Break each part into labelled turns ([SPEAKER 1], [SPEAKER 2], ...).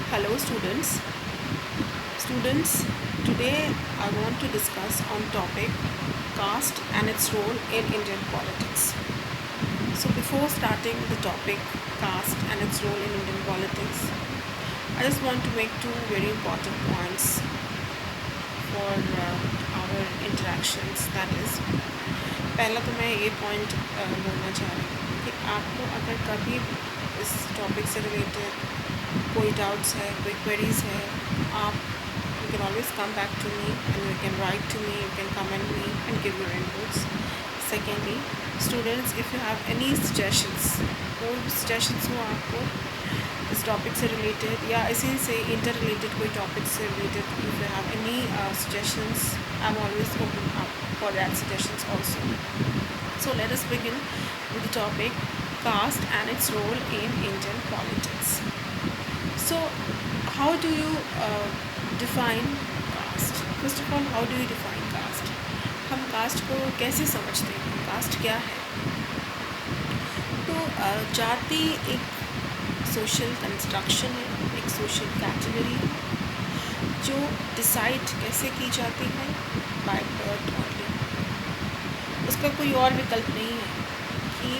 [SPEAKER 1] Hello students. Students, today I want to discuss on topic caste and its role in Indian politics. So before starting the topic caste and its role in Indian politics, I just want to make two very important points for our interactions. That is, पहला तो मैं ये point बोलना चाह रही हूँ कि आपको अगर कभी इस टॉपिक से रिलेटेड कोई डाउट्स है, कोई क्वेरीज है, आप you can always come back to me and you can write to me, you can comment me and give your inputs. Secondly, students, if you have any suggestions, कोई भी suggestions हो आपको इस topic से related या इसी से inter related कोई टॉपिक से related, if you have any suggestions, I am always open up for that suggestions also. So let us begin with the topic caste and its role in Indian politics. So how do you define caste? First of all, how do you define caste? हम caste को कैसे समझते हैं? Caste क्या है? तो जाति एक social construction है, एक social category है जो डिसाइड कैसे की जाती है बाय बर्थ ओनली. उसका कोई और विकल्प नहीं है कि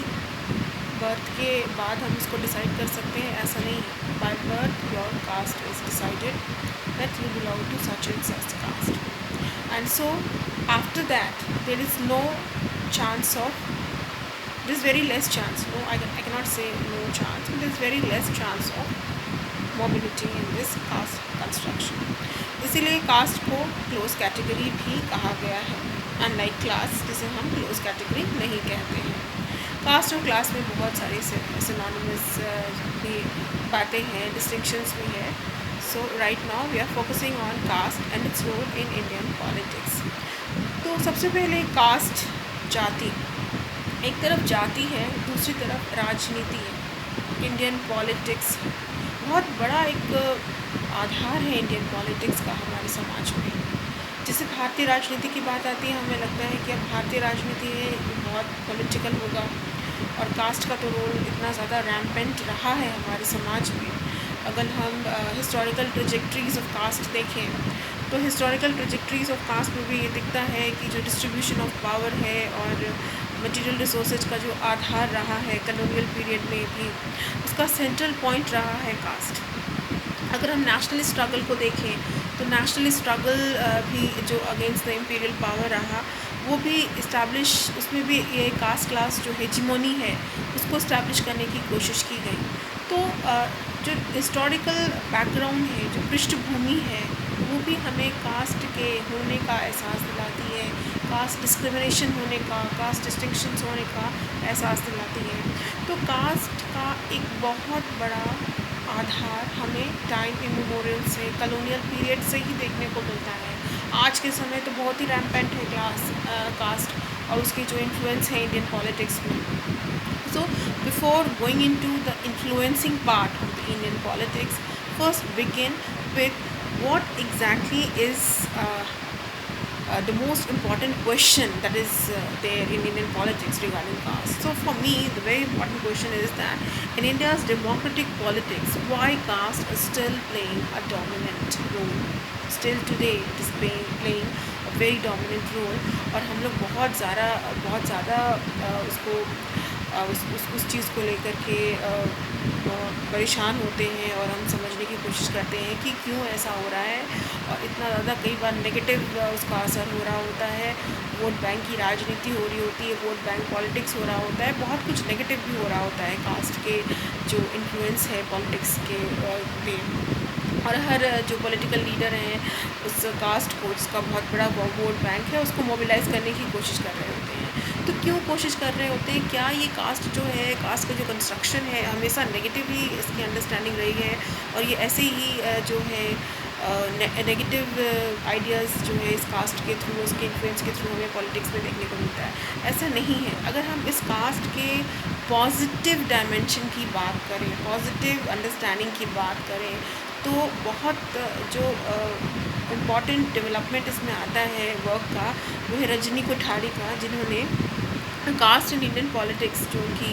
[SPEAKER 1] बर्थ के बाद हम इसको डिसाइड कर सकते हैं, ऐसा नहीं है. By birth your caste is decided that you belong to such and such caste, and so after that there is no chance of, there is very less chance, no, I cannot say no chance, but there is very less chance of mobility in this caste construction. इसीलिए cast को close category भी कहा गया है, unlike class जिसे हम close category नहीं कहते हैं. कास्ट और क्लास में बहुत सारी सिनोनिमस भी बातें हैं, डिस्टिंक्शंस भी है. So right now we are focusing on caste and its role in Indian politics. तो सबसे पहले कास्ट, जाति. एक तरफ जाति है, दूसरी तरफ राजनीति है. इंडियन पॉलिटिक्स बहुत बड़ा एक आधार है इंडियन पॉलिटिक्स का हमारे समाज में. जैसे भारतीय राजनीति की बात आती है, हमें लगता है कि अब भारतीय राजनीति है बहुत पॉलिटिकल होगा, और कास्ट का तो रोल इतना ज़्यादा रैम्पेंट रहा है हमारे समाज में. अगर हम हिस्टोरिकल ट्रेजेक्ट्रीज ऑफ कास्ट देखें तो हिस्टोरिकल ट्रेजेक्ट्रीज ऑफ कास्ट में भी ये दिखता है कि जो डिस्ट्रीब्यूशन ऑफ पावर है और मटेरियल रिसोर्सेज का जो आधार रहा है कॉलोनियल पीरियड में भी, उसका सेंट्रल पॉइंट रहा है कास्ट. अगर हम नेशनल स्ट्रगल को देखें तो नेशनल स्ट्रगल भी जो अगेंस्ट द इम्पीरियल पावर रहा, वो भी इस्टेब्लिश, उसमें भी ये कास्ट क्लास जो हेजिमोनी है उसको इस्टेब्लिश करने की कोशिश की गई. तो जो हिस्टोरिकल बैकग्राउंड है, जो पृष्ठभूमि है, वो भी हमें कास्ट के होने का एहसास दिलाती है, कास्ट डिस्क्रिमिनेशन होने का, कास्ट डिस्टिंक्शंस होने का एहसास दिलाती है. तो कास्ट का एक बहुत बड़ा आधार हमें टाइम इमेमोरियल से, कॉलोनियल पीरियड से ही देखने को मिलता है. आज के समय तो बहुत ही रैम्पेंट है कास्ट और उसकी जो इन्फ्लुएंस है इंडियन पॉलिटिक्स में. So before going into the influencing part of the Indian politics, first begin with what exactly is the most important question that is there in Indian politics regarding caste. So for me, the very important question is that in India's democratic politics, why caste is still playing a dominant role. Still today it is playing a very dominant role, और हम लोग बहुत ज़्यादा उसको उस चीज़ को लेकर के परेशान होते हैं, और हम समझने की कोशिश करते हैं कि क्यों ऐसा हो रहा है, और इतना ज़्यादा कई बार नेगेटिव उसका असर हो रहा होता है. वोट बैंक की राजनीति हो रही होती है, वोट बैंक पॉलिटिक्स हो रहा होता है, बहुत कुछ नेगेटिव भी हो रहा होता है कास्ट के जो इन्फ्लुएंस है पॉलिटिक्स के पे. और हर जो पॉलिटिकल लीडर हैं उस कास्ट को, जिसका बहुत बड़ा वोट बैंक है, उसको मोबिलाइज़ करने की कोशिश कर रहे होते हैं. तो क्यों कोशिश कर रहे होते हैं? क्या ये कास्ट जो है, कास्ट का जो कंस्ट्रक्शन है, हमेशा नेगेटिव ही इसकी अंडरस्टैंडिंग रही है, और ये ऐसे ही जो है नेगेटिव आइडियाज़ जो है इस कास्ट के थ्रू, उसके इन्फ्लुएंस के थ्रू हमें पॉलिटिक्स में देखने को मिलता है? ऐसा नहीं है. अगर हम इस कास्ट के पॉजिटिव डायमेंशन की बात करें, पॉजिटिव अंडरस्टैंडिंग की बात करें, तो बहुत जो इम्पॉर्टेंट डेवलपमेंट इसमें आता है वर्क का, वो है रजनी कोठारी का, जिन्होंने कास्ट इन इंडियन पॉलिटिक्स जो कि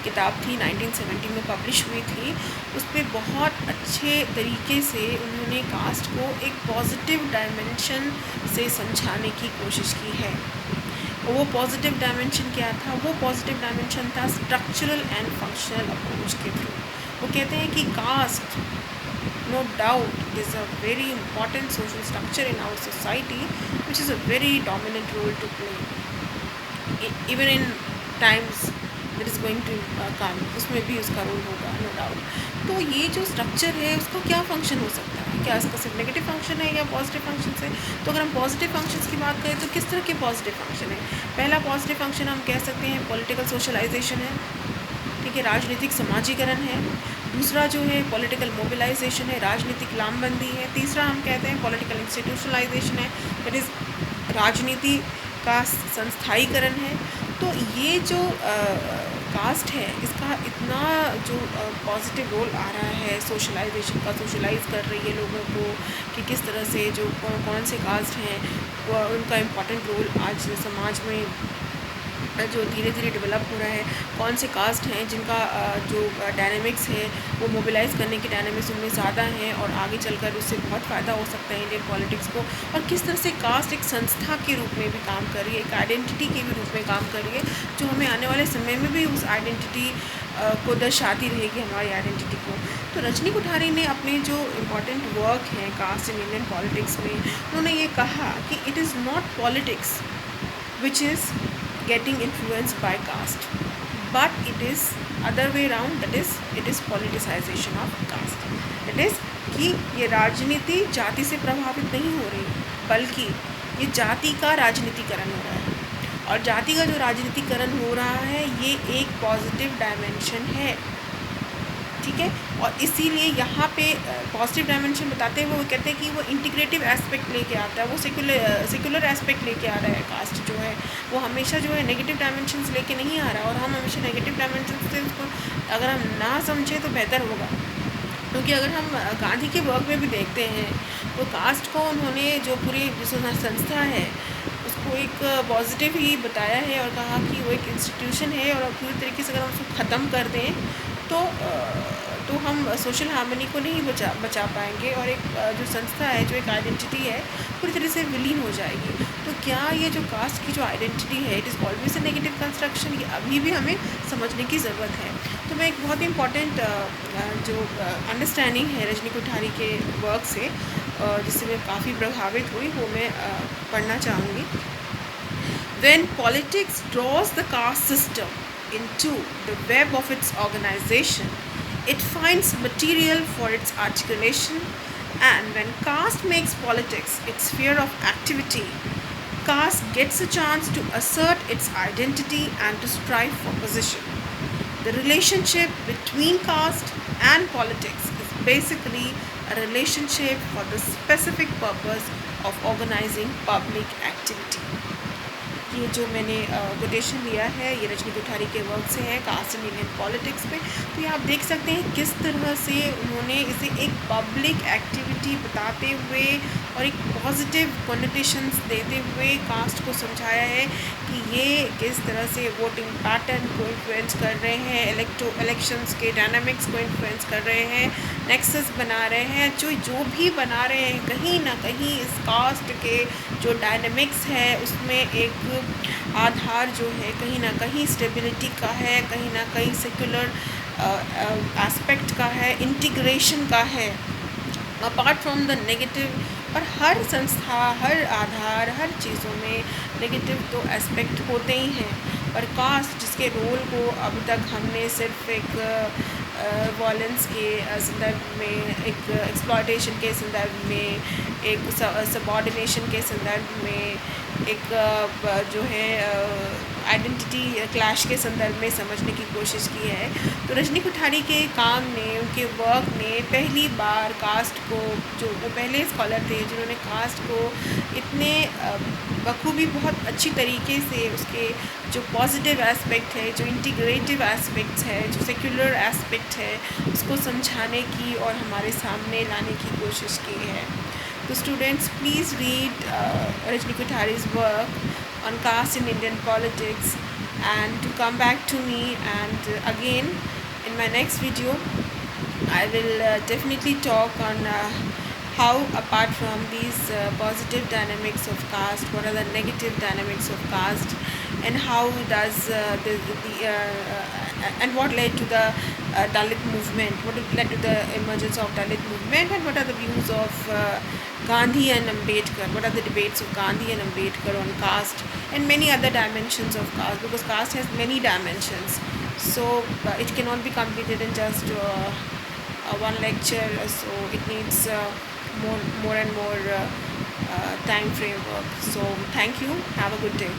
[SPEAKER 1] किताब थी 1970 में पब्लिश हुई थी। उस पे बहुत अच्छे तरीके से उन्होंने कास्ट को एक पॉजिटिव डायमेंशन से समझाने की कोशिश की है। वो पॉजिटिव डायमेंशन क्या था? वो पॉजिटिव डायमेंशन था स्ट्रक्चरल एंड फंक्शनल अप्रोच के थ्रू। वो कहते हैं कि cast no doubt is a very important social structure in our society which is a very dominant role to play even in times that is going to come, उसमें भी उसका role होगा no doubt। तो ये जो structure है उसका क्या फंक्शन हो सकता है? क्या इसका सिर्फ नेगेटिव फंक्शन है या पॉजिटिव फंक्शन है? तो अगर हम पॉजिटिव फंक्शंस की बात करें तो किस तरह के पॉजिटिव फंक्शन है? पहला पॉजिटिव फंक्शन हम कह सकते हैं पॉलिटिकल सोशलाइजेशन है, ठीक है, राजनीतिक समाजीकरण है। दूसरा जो है पॉलिटिकल मोबिलाइजेशन है, राजनीतिक लामबंदी है। तीसरा हम कहते हैं पॉलिटिकल इंस्टीट्यूशनलाइजेशन है, दैट इज़ राजनीति का संस्थाईकरण है। तो ये जो कास्ट है इसका इतना जो पॉजिटिव रोल आ रहा है सोशलाइजेशन का, सोशलाइज कर रही है लोगों को कि किस तरह से जो कौन से कास्ट हैं उनका इम्पॉर्टेंट रोल आज समाज में जो धीरे धीरे डेवलप हो रहा है, कौन से कास्ट हैं जिनका जो डायनेमिक्स है वो मोबिलाइज़ करने की डायनेमिक्स उनमें ज़्यादा हैं और आगे चलकर उससे बहुत फ़ायदा हो सकता है इंडियन पॉलिटिक्स को। और किस तरह से कास्ट एक संस्था के रूप में भी काम कर रही है, एक आइडेंटिटी के भी रूप में काम कर रही है, जो हमें आने वाले समय में भी उस आइडेंटिटी को दर्शाती रहेगी, हमारी आइडेंटिटी को। तो रजनी कोठारी ने अपने जो इम्पॉर्टेंट वर्क हैं कास्ट इन इंडियन पॉलिटिक्स में, उन्होंने ये कहा कि it is not politics which is getting influenced by caste, but it is other way around, that is it is politicization of caste। that is कि ये राजनीति जाति से प्रभावित नहीं हो रही, बल्कि ये जाति का राजनीतिकरण हो रहा है। और जाति का जो राजनीतिकरण हो रहा है ये एक पॉजिटिव डायमेंशन है, ठीक है। और इसीलिए यहाँ पे पॉजिटिव डायमेंशन बताते हुए वो कहते हैं कि वो इंटीग्रेटिव एस्पेक्ट लेके आता है, वो सेकुलर एस्पेक्ट लेके आ रहा है। कास्ट जो है वो हमेशा जो है नेगेटिव डायमेंशंस लेके नहीं आ रहा, और हम हमेशा नेगेटिव डायमेंशन से उसको अगर हम ना समझें तो बेहतर होगा। क्योंकि अगर हम गांधी के वर्क में भी देखते हैं तो कास्ट को उन्होंने जो पूरी संस्था है उसको एक पॉजिटिव ही बताया है और कहा कि वो एक इंस्टीट्यूशन है, और पूरी तरीके से अगर हम उसको ख़त्म कर दें तो हम सोशल हार्मनी को नहीं बचा पाएंगे, और एक जो संस्था है, जो एक आइडेंटिटी है, पूरी तरह से विलीन हो जाएगी। तो क्या ये जो कास्ट की जो आइडेंटिटी है it is always a negative construction, ये अभी भी हमें समझने की ज़रूरत है। तो मैं एक बहुत ही इम्पॉर्टेंट जो अंडरस्टैंडिंग है रजनी कोठारी के वर्क से, जिससे मैं काफ़ी प्रभावित हुई, वो मैं पढ़ना चाहूँगी। When politics draws the caste system into the web of its organization, it finds material for its articulation, and when caste makes politics its sphere of activity, caste gets a chance to assert its identity and to strive for position. The relationship between caste and politics is basically a relationship for the specific purpose of organizing public activity। ये जो मैंने quotation लिया है ये रजनी कोठारी के work से है cast इन Indian politics पे। तो ये आप देख सकते हैं किस तरह से उन्होंने इसे एक पब्लिक एक्टिविटी बताते हुए और एक पॉजिटिव कॉन्नोटेशंस देते हुए कास्ट को समझाया है कि ये किस तरह से वोटिंग पैटर्न को इन्फ्लुएंस कर रहे हैं, इलेक्शंस के डायनामिक्स को इन्फ्लुएंस कर रहे हैं, नेक्सस बना रहे हैं, जो भी बना रहे हैं कहीं ना कहीं इस कास्ट के जो डायनामिक्स है उसमें एक आधार जो है कहीं ना कहीं स्टेबिलिटी का है, कहीं ना कहीं सेक्युलर एस्पेक्ट का है, इंटीग्रेशन का है, अपार्ट फ्रॉम द नेगेटिव। और हर संस्था, हर आधार, हर चीज़ों में नेगेटिव तो एस्पेक्ट होते ही हैं। और कास्ट जिसके रोल को अब तक हमने सिर्फ एक वॉलेंस के संदर्भ में, एक एक्सप्लॉयटेशन के संदर्भ में, एक सबऑर्डिनेशन के संदर्भ में, एक जो है आइडेंटिटी क्लैश के संदर्भ में समझने की कोशिश की है। तो रजनी कोठारी के काम ने, उनके वर्क ने पहली बार कास्ट को, जो वो पहले स्कॉलर थे जिन्होंने कास्ट को इतने बखूबी बहुत अच्छी तरीके से उसके जो पॉजिटिव एस्पेक्ट है, जो इंटीग्रेटिव एस्पेक्ट्स है, जो सेक्युलर एस्पेक्ट है, उसको समझाने की और हमारे सामने लाने की कोशिश की है। तो students, please read Rajni Kothari's work on caste in Indian politics and to come back to me. And again, in my next video, I will definitely talk on how, apart from these positive dynamics of caste, what are the negative dynamics of caste, and how does and what led to the Dalit movement, what led to the emergence of Dalit movement, and what are the views of Gandhi and Ambedkar, what are the debates of Gandhi and Ambedkar on caste, and many other dimensions of caste, because caste has many dimensions. So it cannot be completed in just one lecture, so it needs more and more time framework. So thank you, have a good day.